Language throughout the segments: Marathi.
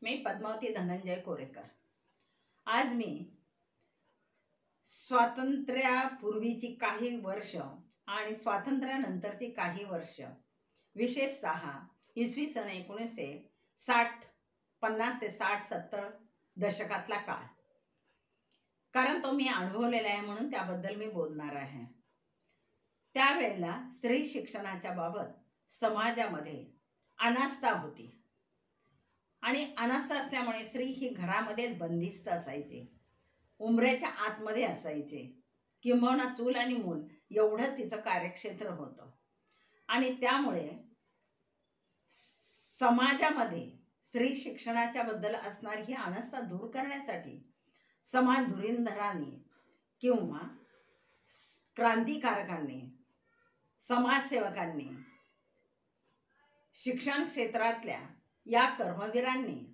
मी पद्मावती धनंजय कोरेकर। आज मी स्वातंत्र्यापूर्वीची काही वर्ष आणि स्वातंत्र्यानंतरची काही वर्ष, विशेषतः इसवी सन 1960 50 ते 60-70 दशकातला काळ, कारण तो मी अनुभवलेला आहे म्हणून त्याबद्दल मी बोलणार आहे। त्यावेळेला स्त्री शिक्षणाच्या बाबत समाजामध्ये अनास्था होती आणि अनास्था असल्यामुळे स्त्री ही घरामध्येच बंदिस्त असायची, उंबऱ्याच्या आतमध्ये असायचे, किंबहुना चूल आणि मूल एवढंच तिचं कार्यक्षेत्र होतं। आणि त्यामुळे समाजामध्ये स्त्री शिक्षणाच्या बद्दल असणारी ही अनास्था दूर करण्यासाठी समाज धुरींधरांनी किंवा क्रांतिकारकांनी, समाजसेवकांनी, शिक्षण क्षेत्रातल्या या कर्मवीरांनी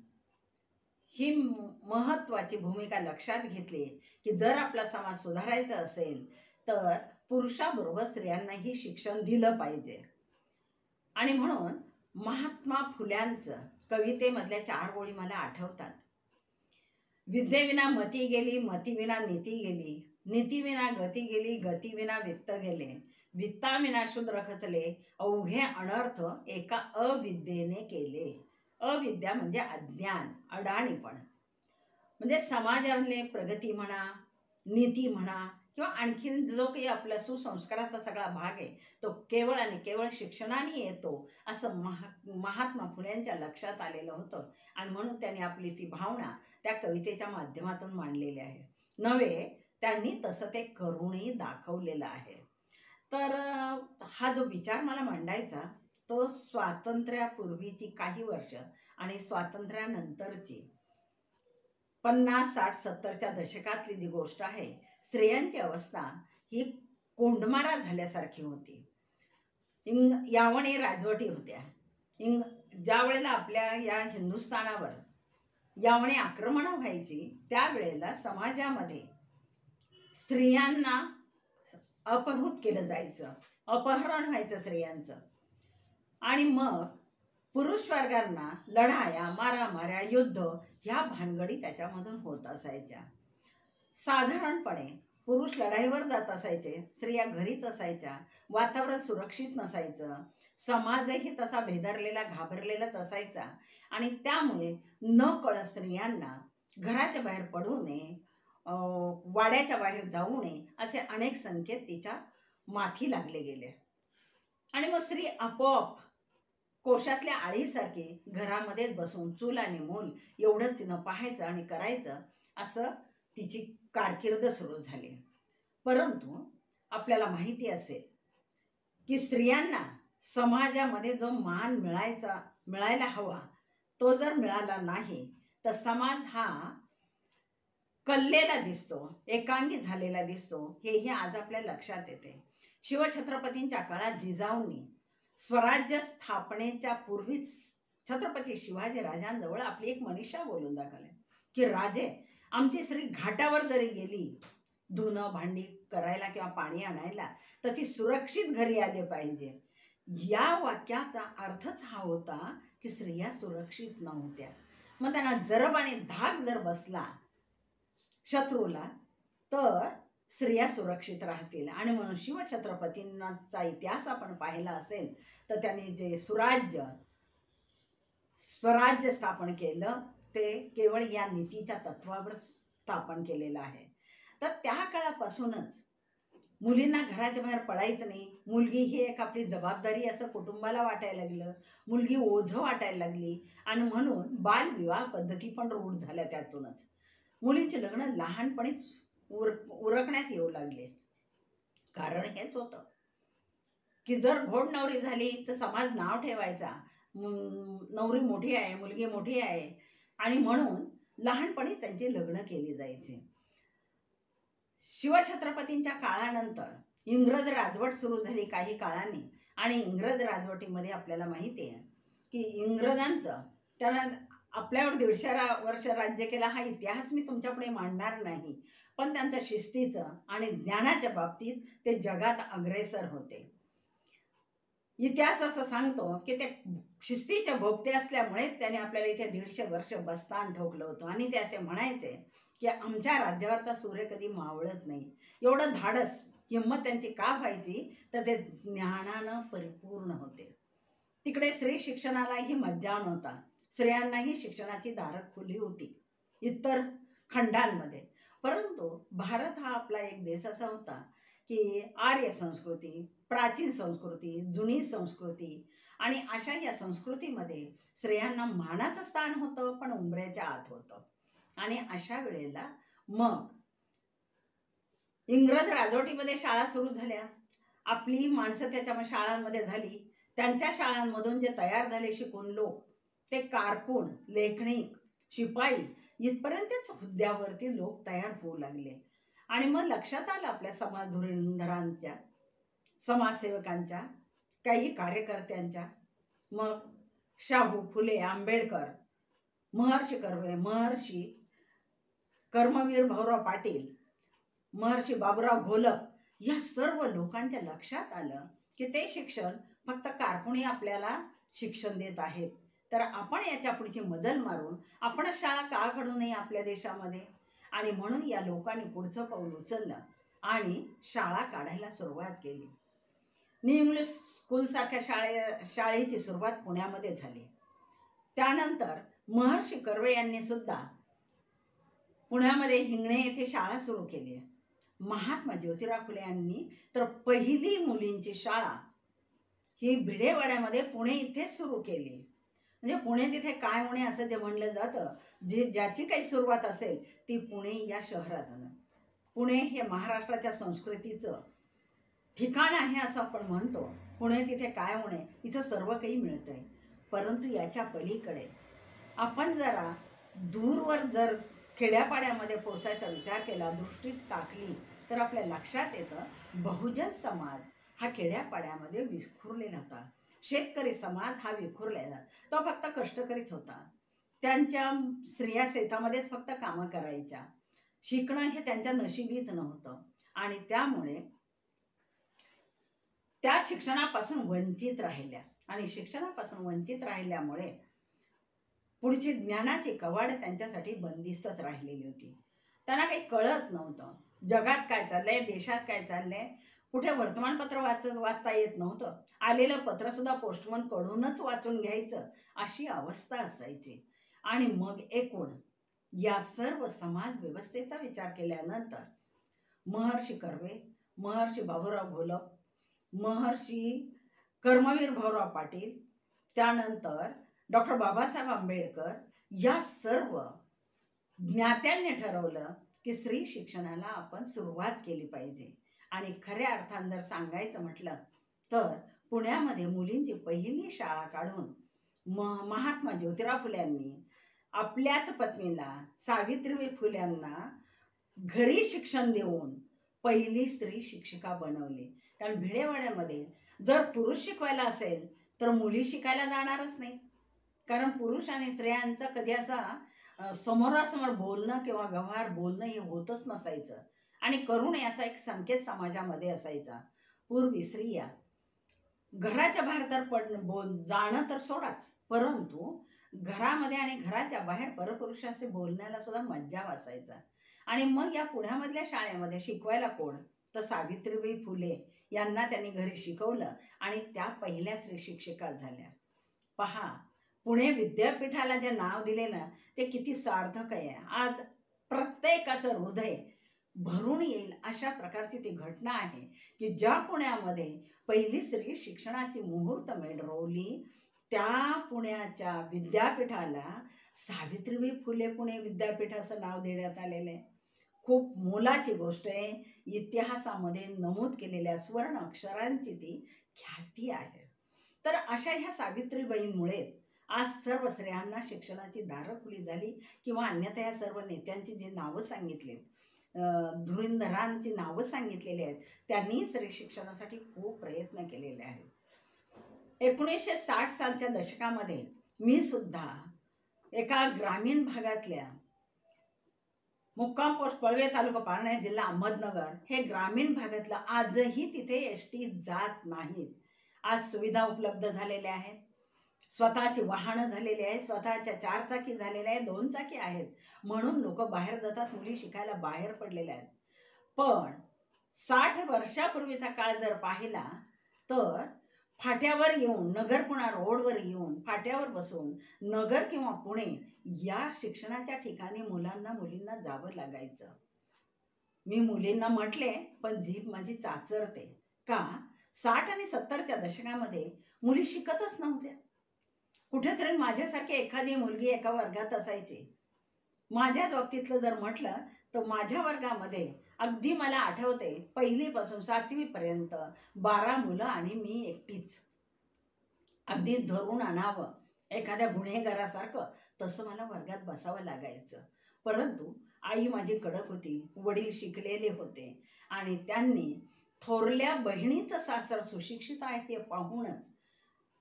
ही महत्त्वाची भूमिका लक्षात घेतली की जर आपला समाज सुधारायचा असेल तर पुरुषाबरोबर स्त्रियांनाही शिक्षण दिलं पाहिजे। आणि म्हणून महात्मा फुल्यांचं कवितेमधल्या 4 ओळी मला आठवतात। विद्येविना मती गेली, मतीविना नीती गेली, नीतीविना गती गेली, गतीविना वित्त गेले, वित्ताविना शूद्र खचले, अवघे अनर्थ एका अविद्येने केले। अविद्या म्हणजे अज्ञान, अडाणीपण। म्हणजे समाजातले प्रगती म्हणा, नीती म्हणा किंवा आणखीन जो काही आपला सुसंस्काराचा सगळा भाग आहे तो केवळ आणि केवळ शिक्षणाने येतो असं महात्मा फुल्यांच्या लक्षात आलेलं होतं। आणि म्हणून त्यांनी आपली ती भावना त्या कवितेच्या माध्यमातून मांडलेली आहे। नव्हे, त्यांनी तसं ते करूनही दाखवलेलं आहे। तर हा जो विचार मला मांडायचा तो स्वातंत्र्यापूर्वीची काही वर्ष आणि स्वातंत्र्यानंतरची 50, 60, 70च्या दशकातली जी गोष्ट आहे, स्त्रियांची अवस्था ही कोंडमारा झाल्यासारखी होती। यावणी राजवटी होत्या। ज्या वेळेला आपल्या या हिंदुस्थानावर यावणी आक्रमणं व्हायची त्यावेळेला समाजामध्ये स्त्रियांना अपहृत केलं जायचं, अपहरण व्हायचं स्त्रियांचं। आणि मग पुरुष वर्गांना लढाया, मारामाऱ्या, युद्ध ह्या भानगडी त्याच्यामधून होत असायच्या। साधारणपणे पुरुष लढाईवर जात असायचे, स्त्रिया घरीच असायच्या, वातावरण सुरक्षित नसायचं, समाजही तसा भेदरलेला, घाबरलेलाच असायचा। आणि त्यामुळे न कळत स्त्रियांना घराच्या बाहेर पडू नये, वाड्याच्या बाहेर जाऊ नये असे अनेक संकेत तिच्या माथी लागले गेले। आणि मग स्त्री आपोआप कोशातल्या आळीसारखी घरामध्येच बसून चूल आणि मूल एवढंच तिनं पाहायचं आणि करायचं, असं तिची कारकीर्द सुरू झाली। परंतु आपल्याला माहिती असेल की स्त्रियांना समाजामध्ये जो मान मिळायला हवा तो जर मिळाला नाही तर समाज हा कललेला दिसतो, एकांगी झालेला दिसतो, हेही आज आपल्या लक्षात येते। शिवछत्रपतींच्या काळात जिजाऊंनी स्वराज्य स्थापनेच्या पूर्वीच छत्रपती शिवाजी राजांजवळ आपली एक मनीषा बोलून दाखवली की राजे, आमची स्त्री घाटावर जरी गेली धुणं भांडी करायला किंवा पाणी आणायला तर ती सुरक्षित घरी आले पाहिजे। या वाक्याचा अर्थच हा होता की स्त्रिया सुरक्षित नव्हत्या। मग त्यांना जरब आणि धाक जर बसला शत्रूला तर स्त्रिया सुरक्षित राहतील। आणि म्हणून शिवछत्रपतींचा इतिहास आपण पाहिला असेल तर त्यांनी जे स्वराज्य स्थापन केलं ते केवळ या नीतीच्या तत्वावर स्थापन केलेलं आहे। तर त्या काळापासूनच मुलींना घराच्या बाहेर पडायचं नाही, मुलगी ही एक आपली जबाबदारी असं कुटुंबाला वाटायला लागलं, मुलगी ओझं वाटायला लागली। आणि म्हणून बालविवाह पद्धती पण रूढ झाल्या त्यातूनच। मुलींचे लग्न लहानपणीच उरकण्यात येऊ लागले। कारण हेच होतं की जर घोड नवरी झाली तर समाज नाव ठेवायचा, नवरी मोठी आहे, मुलगी मोठी आहे, आणि म्हणून लहानपणीच त्यांची लग्न केली जायची। शिवछत्रपतींच्या काळानंतर इंग्रज राजवट सुरू झाली काही काळाने। आणि इंग्रज राजवटीमध्ये आपल्याला माहिती आहे की इंग्रजांचं त्यांना आपल्यावर 150 वर्ष राज्य केला हा इतिहास मी तुमच्यापुढे मांडणार नाही, पण त्यांच्या शिस्तीचं आणि ज्ञानाच्या बाबतीत ते जगात अग्रेसर होते। इतिहास असं सांगतो की ते शिस्तीचे भोगते असल्यामुळेच त्याने आपल्याला इथे 150 वर्ष बस्तान ठोकलं होतं. आणि ते असे म्हणायचे की आमच्या राज्यावरचा सूर्य कधी मावळत नाही. एवढं धाडस, हिंमत त्यांची का व्हायची? तर ते ज्ञानानं परिपूर्ण होते. तिकडे स्त्री शिक्षणालाही मज्जाव नव्हता. स्त्रियांनाही शिक्षणाची दारं खुली होती इतर खंडांमध्ये. परंतु भारत हा आपला एक देश असा होता की आर्य संस्कृती, प्राचीन संस्कृती, जुनी संस्कृती आणि अशा या संस्कृतीमध्ये स्त्रियांना मानाचं स्थान होतं, पण उंबऱ्याच्या आत होतं. आणि अशा वेळेला मग इंग्रज राजवटीमध्ये शाळा सुरू झाल्या. आपली माणसं त्याच्या शाळांमध्ये झाली. त्यांच्या शाळांमधून जे तयार झाले शिकून लोक, ते कारकून, लेखनिक, शिपाई इथपर्यंतच हुद्द्यावरती लोक तयार होऊ लागले. आणि मग लक्षात आलं आपल्या समाज धुरींधरांच्या, समाजसेवकांच्या, काही कार्यकर्त्यांच्या, मग शाहू, फुले, आंबेडकर, महर्षी कर्वे, महर्षी कर्मवीर भाऊराव पाटील, महर्षी बाबूराव घोलप, या सर्व लोकांच्या लक्षात आलं की ते शिक्षण फक्त कारकुनी आपल्याला शिक्षण देत आहेत, तर आपण याच्या पुढची मजल मारून आपणच शाळा का काढू नये आपल्या देशामध्ये. आणि म्हणून या लोकांनी पुढचं पाऊल उचललं आणि शाळा काढायला सुरुवात केली. न्यू इंग्लिश स्कूलसारख्या शाळेची सुरुवात पुण्यामध्ये झाली. त्यानंतर महर्षी कर्वे यांनी सुद्धा पुण्यामध्ये हिंगणे येथे शाळा सुरू केली. महात्मा ज्योतिराव फुले यांनी तर पहिली मुलींची शाळा ही भिडेवाड्यामध्ये पुणे इथेच सुरू केली. म्हणजे पुणे तिथे काय होणे असं जे म्हणलं जातं, ज्याची काही सुरुवात असेल ती पुणे या शहरातून. पुणे हे महाराष्ट्राच्या संस्कृतीचं ठिकाण आहे असं आपण म्हणतो. पुणे तिथे काय होणे, इथं सर्व काही मिळतंय. परंतु याच्या पलीकडे आपण जरा दूरवर जर खेड्यापाड्यामध्ये पोचायचा विचार केला, दृष्टी टाकली, तर आपल्या लक्षात येतं बहुजन समाज हा खेड्यापाड्यामध्ये विखुरलेला होता. शेतकरी समाज हा विखुरलेला, तो फक्त कष्टकरीच होता. त्यांच्या स्त्रिया शेतामध्येच फक्त कामं करायच्या. शिकणं हे त्यांच्या नशिबीच नव्हतं. आणि त्यामुळे त्या शिक्षणापासून वंचित राहिल्या. आणि शिक्षणापासून वंचित राहिल्यामुळे पुढची ज्ञानाची कवाड त्यांच्यासाठी बंदिस्तच राहिलेली होती. त्यांना काही कळत नव्हतं जगात काय चाललंय, देशात काय चाललंय. कुठे वर्तमानपत्र वाचता येत नव्हतं. आलेलं पत्रसुद्धा पोस्टमन कडूनच वाचून घ्यायचं, अशी अवस्था असायची. आणि मग एकूण या सर्व समाज व्यवस्थेचा विचार केल्यानंतर महर्षी कर्वे, महर्षी बाबूराव घोलप, महर्षी कर्मवीर भाऊराव पाटील, त्यानंतर डॉक्टर बाबासाहेब आंबेडकर, या सर्व ज्ञात्यांनी ठरवलं की स्त्री शिक्षणाला आपण सुरुवात केली पाहिजे. आणि खऱ्या अर्थानं जर सांगायचं म्हटलं तर पुण्यामध्ये मुलींची पहिली शाळा काढून महात्मा ज्योतिराव फुल्यांनी आपल्याच पत्नीला सावित्रीबाई फुल्यांना घरी शिक्षण देऊन पहिली स्त्री शिक्षिका बनवली. कारण भिडेवाड्यामध्ये जर पुरुष शिकवायला असेल तर मुली शिकायला जाणारच नाही. कारण पुरुष आणि स्त्रियांचा कधी असा समोरासमोर बोलणं किंवा व्यवहार बोलणं हे होतच नसायचं. आणि करू नये असा एक संकेत समाजामध्ये असायचा. पूर्वी स्त्रिया घराच्या बाहेर तर जाणं तर सोडाच, परंतु घरामध्ये आणि घराच्या बाहेर परपुरुषाशी बोलण्याला सुद्धा मज्जाव असायचा. आणि मग या पुण्यामधल्या शाळेमध्ये शिकवायला कोण, तर सावित्रीबाई फुले यांना त्यांनी घरी शिकवलं आणि त्या पहिल्या स्त्री शिक्षिका झाल्या. पहा, पुणे विद्यापीठाला जे नाव दिलेलं ते किती सार्थक आहे. आज प्रत्येकाचं हृदय भरून येईल अशा प्रकारची ती घटना आहे की ज्या पुण्यामध्ये पहिली स्त्री शिक्षणाची मुहूर्तमेढ रोवली, त्या पुण्याच्या विद्यापीठाला सावित्रीबाई फुले पुणे विद्यापीठ असं नाव देण्यात आलेलं आहे. खूप मोलाची गोष्ट आहे. इतिहासामध्ये नमूद केलेल्या स्वर्ण अक्षरांची ती ख्याती आहे. तर अशा ह्या सावित्रीबाईंमुळे आज सर्व स्त्रियांना शिक्षणाची दारं खुली झाली. किंवा अन्यथा या सर्व नेत्यांची जी नावं सांगितलीत, धुरींधरांची नावं सांगितलेली आहेत, त्यांनी स्त्री शिक्षणासाठी खूप प्रयत्न केलेले आहेत. 1960 सालच्या दशकामध्ये मी सुद्धा एका ग्रामीण भागातल्या मुक्काम पोस्ट पळवे, तालुका पारनेर, जिल्हा अहमदनगर, हे ग्रामीण भागातलं आजही तिथे एसटी जात नाहीत. आज सुविधा उपलब्ध झालेल्या आहेत. स्वतःची वाहनं झालेली आहेत, स्वतःच्या 4 चाकी झालेल्या आहेत, 2 चाकी आहेत, म्हणून लोक बाहेर जातात, मुली शिकायला बाहेर पडलेल्या आहेत. पण 60 वर्षापूर्वीचा काळ जर पाहिला तर फाट्यावर येऊन, नगर पुणा रोडवर येऊन फाट्यावर बसून नगर किंवा पुणे या शिक्षणाच्या ठिकाणी मुलींना जावं लागायचं. मी मुलींना म्हटले, पण जीभ माझी चाचरते का 60 आणि 70च्या दशकामध्ये मुली शिकतच नव्हत्या. कुठेतरी माझ्यासारखी एखादी मुलगी एका वर्गात असायची. माझ्याच बाबतीतलं जर म्हटलं तर माझ्या वर्गामध्ये अगदी मला आठवते 1ली पासून 7वी पर्यंत 12 मुलं आणि मी एकटीच. अगदी धरून आणावं एखाद्या गुन्हेगारासारखं तसं मला वर्गात बसावं लागायचं. परंतु आई माझी कडक होती, वडील शिकलेले होते आणि त्यांनी थोरल्या बहिणीचं सासर सुशिक्षित आहे हे पाहूनच,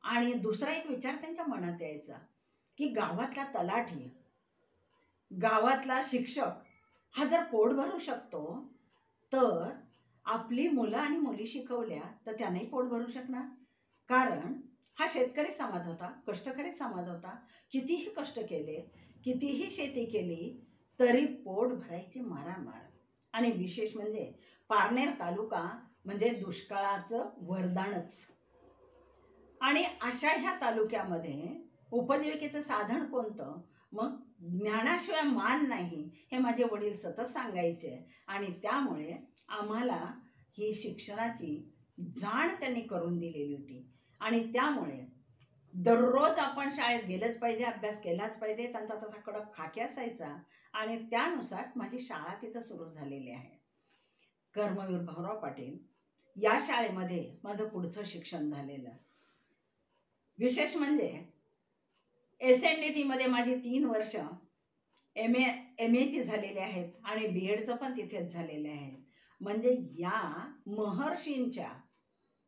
आणि दुसरा एक विचार त्यांच्या मनात यायचा की गावातला तलाठी, गावातला शिक्षक हा जर पोट भरू शकतो तर आपली मुलं आणि मुली शिकवल्या तर त्यानेही पोट भरू शकणार. कारण हा शेतकरी समाज होता, कष्टकरी समाज होता. कितीही कष्ट केले, कितीही शेती केली तरी पोट भरायची मारामार. आणि विशेष म्हणजे पारनेर तालुका म्हणजे दुष्काळाचं वरदानच. आणि अशा ह्या तालुक्यामध्ये उपजीविकेचं साधन कोणतं? मग ज्ञानाशिवाय मान नाही हे माझे वडील सतत सांगायचे. आणि त्यामुळे आम्हाला ही शिक्षणाची जाण त्यांनी करून दिलेली होती. आणि त्यामुळे दररोज आपण शाळेत गेलंच पाहिजे, अभ्यास केलाच पाहिजे, त्यांचा तसा कडक खाकी असायचा. आणि त्यानुसार माझी शाळा तिथं सुरू झालेली आहे. कर्मवीर भाऊराव पाटील या शाळेमध्ये माझं पुढचं शिक्षण झालेलं. विशेष म्हणजे SNDT मध्ये माझी 3 वर्ष MA झालेले आहेत आणि BEdचं पण तिथेच झालेले आहेत. म्हणजे या महर्षींच्या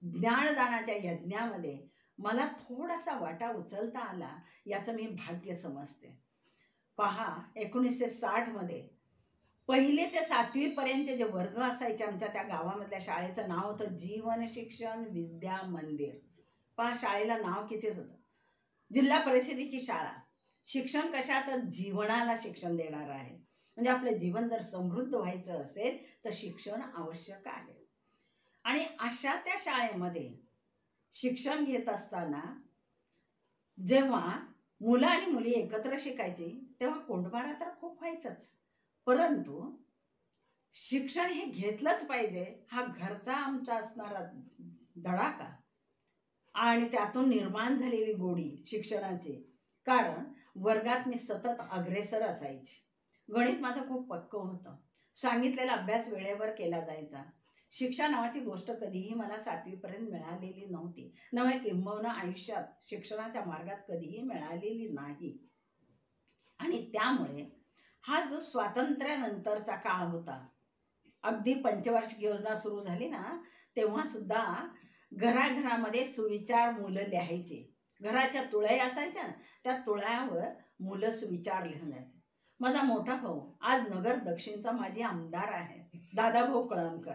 ज्ञानदानाच्या यज्ञामध्ये मला थोडासा वाटा उचलता आला याचं मी भाग्य समजते. पहा, 1960 मध्ये 1ली ते 7वी पर्यंतचे जे वर्ग असायचे आमच्या त्या गावामधल्या शाळेचं नाव होतं जीवन शिक्षण विद्या मंदिर. पहा, शाळेला नाव कितीच होतं. जिल्हा परिषदेची शाळा. शिक्षण कशात? जीवनाला शिक्षण देणार आहे. म्हणजे आपलं जीवन जर समृद्ध व्हायचं असेल तर शिक्षण आवश्यक आहे. आणि अशा त्या शाळेमध्ये शिक्षण घेत असताना जेव्हा मुलं आणि मुली एकत्र शिकायची तेव्हा कोंडमारा तर खूप व्हायचंच. परंतु शिक्षण हे घेतलंच पाहिजे हा घरचा आमचा असणारा धडाका आणि त्यातून निर्माण झालेली गोडी शिक्षणाची. कारण वर्गात मी सतत अग्रेसर असायची. गणित माझं खूप पक्कं होतं. सांगितलेला अभ्यास वेळेवर केला जायचा. शिक्षा नावाची गोष्ट कधीही मला 7वी पर्यंत मिळालेली नव्हती. नव्हे किंबहुना आयुष्यात शिक्षणाच्या मार्गात कधीही मिळालेली नाही. आणि त्यामुळे हा जो स्वातंत्र्यानंतरचा काळ होता, अगदी पंचवार्षिक योजना सुरू झाली ना तेव्हा सुद्धा घराघरामध्ये सुविचार मुलं लिहायची. घराच्या तुळया असायच्या ना त्या तुळयावर मुलं सुविचार लिहून द्यायचे. माझा मोठा भाऊ आज नगर दक्षिणचा माजी आमदार आहे, दादाभाऊ कळमकर.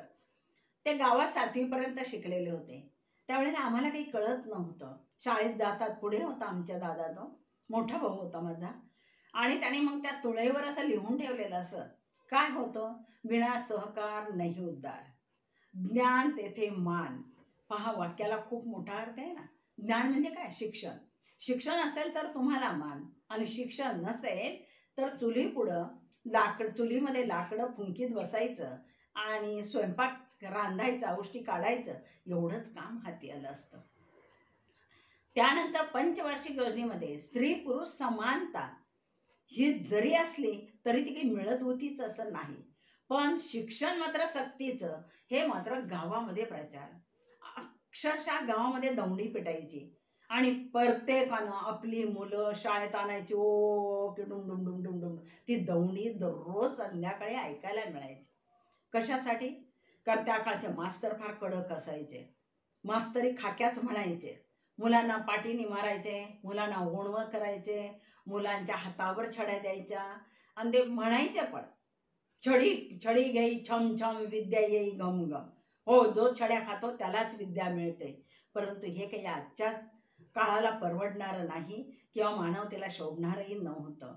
ते गावात 7वी पर्यंत शिकलेले होते. त्यावेळेला आम्हाला काही कळत नव्हतं. शाळेत जातात पुढे होता आमच्या दादा, तो मोठा भाऊ होता माझा. आणि त्याने मग त्या तुळईवर असं लिहून ठेवलेलं. असं काय होतं? विना सहकार नाही उद्धार, ज्ञान तेथे मान. पहा, वाक्याला खूप मोठा अर्थ आहे ना. ज्ञान म्हणजे काय? शिक्षण. शिक्षण असेल तर तुम्हाला मान, आणि शिक्षण नसेल तर चुलीमध्ये लाकडं फुंकीत बसायचं आणि स्वयंपाक रांधायचा, औष्टी काढायचं, एवढंच काम हाती आलं असतं. त्यानंतर पंचवार्षिक योजनेमध्ये स्त्री पुरुष समानता ही जरी असली तरी ती काही मिळत होतीच असं नाही. पण शिक्षण मात्र सक्तीचं हे मात्र गावामध्ये प्रचार. अक्षरशः गावामध्ये दौंडी पिटायची आणि प्रत्येकानं आपली मुलं शाळेत आणायची. ओ की डुम डुम डुम डुम डुम. ती दौंडी दररोज संध्याकाळी ऐकायला मिळायची. कशासाठी? कारण त्या काळचे मास्तर फार कडक असायचे. मास्तरी खाक्याच म्हणायचे. मुलांना पाठीने मारायचे, मुलांना ओणवं करायचे, मुलांच्या हातावर छड्या द्यायच्या. आणि ते म्हणायचे पण, छडी घेई छम छम विद्या येई गम गम. हो, जो छड्या खातो त्यालाच विद्या मिळते. परंतु हे काही आजच्या काळाला परवडणारं नाही किंवा मानवतेला शोभणारंही नव्हतं.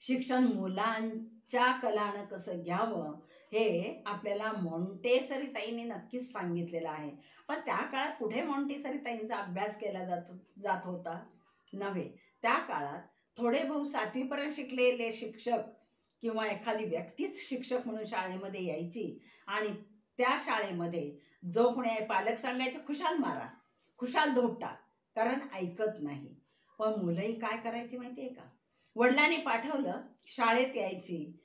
शिक्षण मुलांच्या कलानं कसं घ्यावं हे आपल्याला मॉन्टेसरी ताईंनी नक्कीच सांगितलेलं आहे. पण त्या काळात कुठे मॉन्टेसरी ताईंचा अभ्यास केला जात होता? नव्हे. त्या काळात थोडे बहुत 7वीपर्यंत शिकलेले शिक्षक किंवा एखादी व्यक्तीच शिक्षक म्हणून शाळेमध्ये यायची आणि त्या शाळेमध्ये जो कोणी पालक सांगायचे खुशाल मारा, खुशाल धोपटा, कारण ऐकत नाही. पण मुलंही काय करायची माहिती आहे का? वडिलांनी पाठवलं, शाळेत यायची,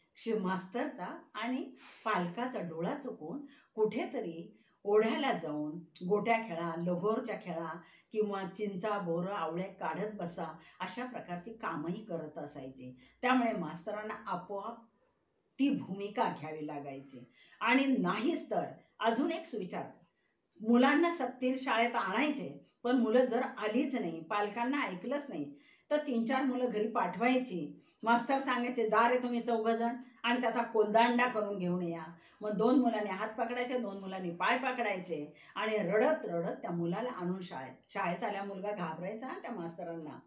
मास्तरचा आणि पालकाचा डोळा चुकून कुठेतरी ओढ्याला जाऊन गोट्या खेळा, लगोरच्या खेळा किंवा चिंचा, बोरं, आवळे काढत बसा, अशा प्रकारची कामही करत असायची. त्यामुळे मास्तरांना आपोआप ती भूमिका घ्यावी लागायची. आणि नाहीच तर अजून एक सुविचार, मुलांना सक्तीने शाळेत आणायचे, पण मुलं जर आलीच नाही, पालकांना ऐकलंच नाही, तर 3-4 मुलं घरी पाठवायची. मास्तर सांगायचे, जा रे तुम्ही 4 जण आणि त्याचा कोलदांडा करून घेऊन या. मग 2 मुलांनी हात पकडायचे, 2 मुलांनी पाय पकडायचे आणि रडत रडत त्या मुलाला आणून शाळेत आल्या मुलगा घाबरायचा त्या मास्तरांना,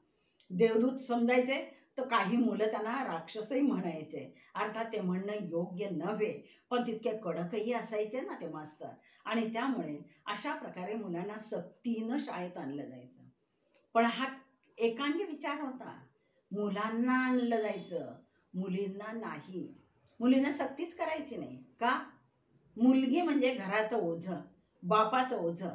देवदूत समजायचे, तर काही मुलं त्यांना राक्षसही म्हणायचे. अर्थात ते म्हणणं योग्य नव्हे, पण तितके कडकही असायचे ना ते मास्तर. आणि त्यामुळे अशा प्रकारे मुलांना सक्तीनं शाळेत आणलं जायचं. पण हा एकांगी विचार होता. मुलांना आणलं जायचं, मुलींना नाही. मुलींना सक्तीच करायची नाही. का? मुलगी म्हणजे घराचं ओझं, बापाचं ओझं.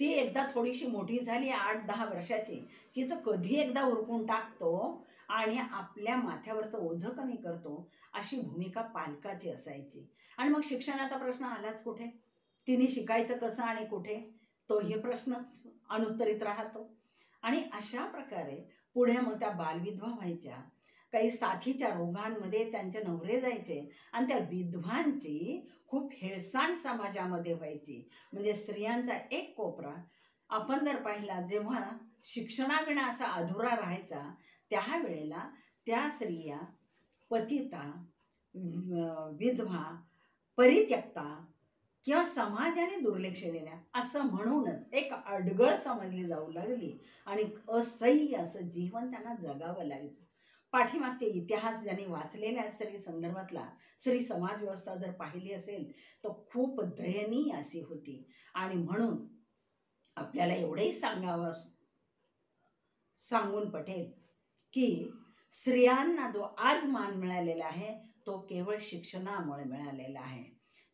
ती एकदा थोडीशी मोठी झाली 8-10 वर्षाची, तिचं कधी एकदा उरकून टाकतो आणि आपल्या माथ्यावरचं ओझं कमी करतो, अशी भूमिका पालकाची असायची. आणि मग शिक्षणाचा प्रश्न आलाच कुठे? तिने शिकायचं कसं आणि कुठे? तोही प्रश्न अनुत्तरित राहतो. आणि अशा प्रकारे पुढे मग त्या बालविधवा व्हायच्या. काही साथीच्या रोगांमध्ये त्यांचे नवरे जायचे आणि त्या विधवांची खूप हेळसांड समाजामध्ये व्हायची. म्हणजे स्त्रियांचा एक कोपरा आपण जर पाहिला, जेव्हा शिक्षणाविना असा अधुरा राहायचा, त्यावेळेला त्या स्त्रिया पतिता, विधवा, परित्यक्ता किंवा समाजाने दुर्लक्षलेल्या असं म्हणूनच एक अडगळ समजली जाऊ लागली आणि असह्य असं जीवन त्यांना जगावं लागायचं. पाठीमागचे इतिहास ज्यांनी वाचलेल्या स्त्री संदर्भातला स्त्री समाज व्यवस्था जर पाहिली असेल तर खूप दयनीय अशी होती. आणि म्हणून आपल्याला एवढंही सांगून पटेल की स्त्रियांना जो आज मान मिळालेला आहे तो केवळ शिक्षणामुळे मिळालेला आहे.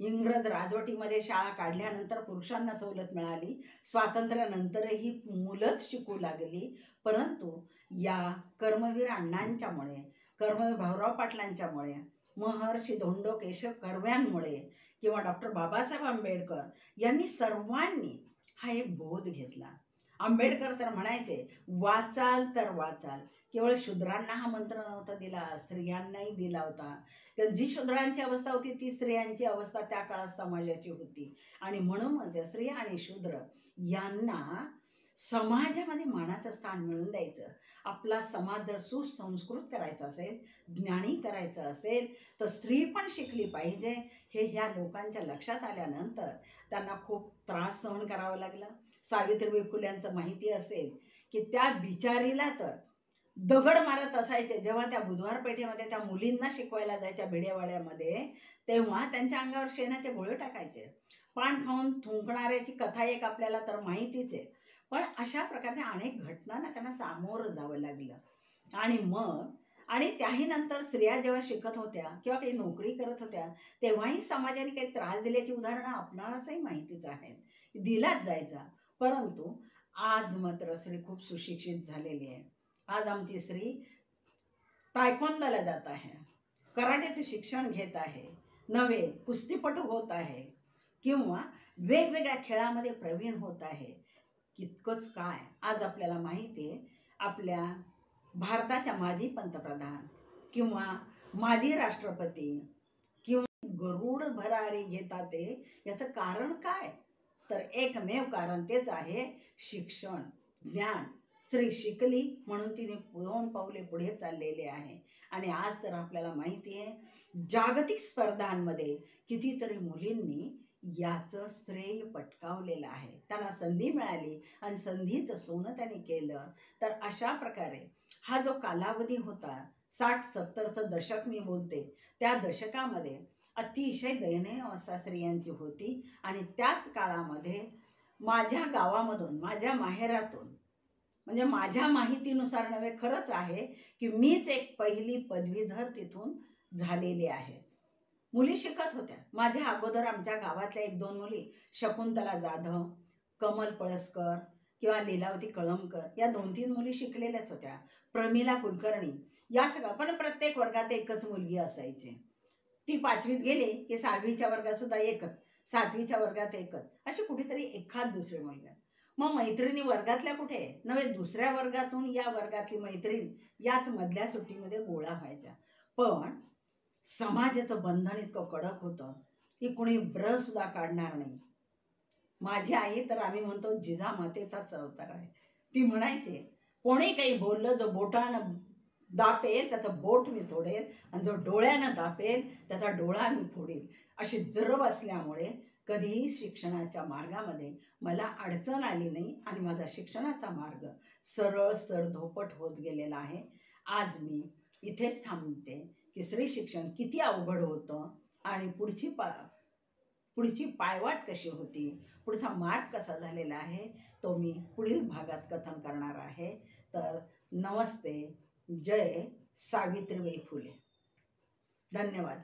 इंग्रज राजवटीमध्ये शाळा काढल्यानंतर पुरुषांना सवलत मिळाली, स्वातंत्र्यानंतरही मुलंच शिकू लागली. परंतु या कर्मवीर अण्णांच्यामुळे, कर्मवीर भाऊराव पाटलांच्यामुळे, महर्षी धोंडो केशव कर्व्यांमुळे किंवा डॉक्टर बाबासाहेब आंबेडकर यांनी सर्वांनी हा एक बोध घेतला. आंबेडकर तर म्हणायचे, वाचाल तर वाचाल. केवळ शूद्रांना हा मंत्र नव्हता दिला, स्त्रियांनाही दिला होता. जी शूद्रांची अवस्था होती ती स्त्रियांची अवस्था त्या काळात समाजाची होती. आणि म्हणून म्हणते, स्त्रिया आणि शूद्र यांना समाजामध्ये मानाचं स्थान मिळवून द्यायचं. आपला समाज जर सुसंस्कृत करायचा असेल, ज्ञानी करायचं असेल, तर स्त्री पण शिकली पाहिजे. हे ह्या लोकांच्या लक्षात आल्यानंतर त्यांना खूप त्रास सहन करावा लागला. सावित्रीबाई फुल्यांचं माहिती असेल की त्या बिचारीला तर दगड मारत असायचे. जेव्हा त्या बुधवार पेठेमध्ये त्या मुलींना शिकवायला जायच्या भिडेवाड्यामध्ये, तेव्हा त्यांच्या अंगावर शेणाचे गोळे टाकायचे. पान खाऊन थुंकणाऱ्याची कथा एक आपल्याला तर माहितीच आहे. पण अशा प्रकारच्या अनेक घटनांना त्यांना सामोरं जावं लागलं. आणि त्याही नंतर स्त्रिया जेव्हा शिकत होत्या किंवा काही नोकरी करत होत्या, तेव्हाही समाजाने काही त्रास दिल्याची उदाहरणं आपणालाही माहितीच आहेत, दिलाच जायचा. परंतु आज मात्र स्त्री खूप सुशिक्षित झालेली आहे. आज आमची स्त्री तायक्वांदोला जात आहे, कराटेचे शिक्षण घेत आहे, नवे कुस्तीपटू होत आहे किंवा वेगवेगळ्या खेळामध्ये प्रवीण होत आहे. कितकंच काय, आज आपल्याला माहिती आहे, आपल्या भारताच्या माजी पंतप्रधान किंवा माजी राष्ट्रपती किंवा गरुड भरारी घेतात ते, याचं कारण काय? तर एकमेव कारण तेच आहे शिक्षण, ज्ञान. स्त्री शिकली म्हणून तिने 2 पावले पुढे चाललेले आहे. आणि आज तर आपल्याला माहिती आहे, जागतिक स्पर्धांमध्ये कितीतरी मुलींनी याचं श्रेय पटकावलेलं आहे. त्यांना संधी मिळाली आणि संधीचं सोनं त्यांनी केलं. तर अशा प्रकारे हा जो कालावधी होता, 60-70चं दशक मी बोलते, त्या दशकामध्ये अतिशय दयनीय अवस्था स्त्रियांची होती. आणि त्याच काळामध्ये माझ्या गावामधून, माझ्या माहेरातून, म्हणजे माझ्या माहितीनुसार नव्हे, खरंच आहे की मीच एक पहिली पदवीधर तिथून झालेली आहे. मुली शिकत होत्या. माझ्या अगोदर आमच्या गावातल्या 1-2 मुली, शकुंतला जाधव, कमल पळसकर किंवा लीलावती कळमकर, या 2-3 मुली शिकलेल्याच होत्या. प्रमिला कुलकर्णी, या सगळ्या. पण प्रत्येक वर्गात एकच मुलगी असायची. ती 5वीत गेली की 6वीच्या वर्गात सुद्धा एकच, 7वीच्या वर्गात एकच, अशी कुठेतरी एखाद दुसरी मुलगा. मग मैत्रिणी वर्गातल्या कुठे नव्हे, दुसऱ्या वर्गातून या वर्गातली मैत्रीण याच मधल्या सुट्टीमध्ये गोळा व्हायच्या. पण समाजाचं बंधन इतकं कडक होतं की कुणी ब्रश सुद्धा काढणार नाही. माझी आई तर, आम्ही म्हणतो, जिजामातेचाच अवतार आहे. ती म्हणायची, कोणी काही बोललं, जो बोटानं दापेल त्याचं बोट मी तोडेल, आणि जो डोळ्यानं दापेल त्याचा डोळा मी फोडेल. अशी जरब असल्यामुळे कधीही शिक्षणाच्या मार्गामध्ये मला अडचण आली नाही आणि माझा शिक्षणाचा मार्ग सरळ सरधोपट होत गेलेला आहे. आज मी इथेच थांबते की स्त्री शिक्षण किती अवघड होतं आणि पुढची पायवाट कशी होती, पुढचा मार्ग कसा झालेला आहे, तो मी पुढील भागात कथन करणार आहे. तर नमस्ते. जय सावित्रीबाई फुले. धन्यवाद.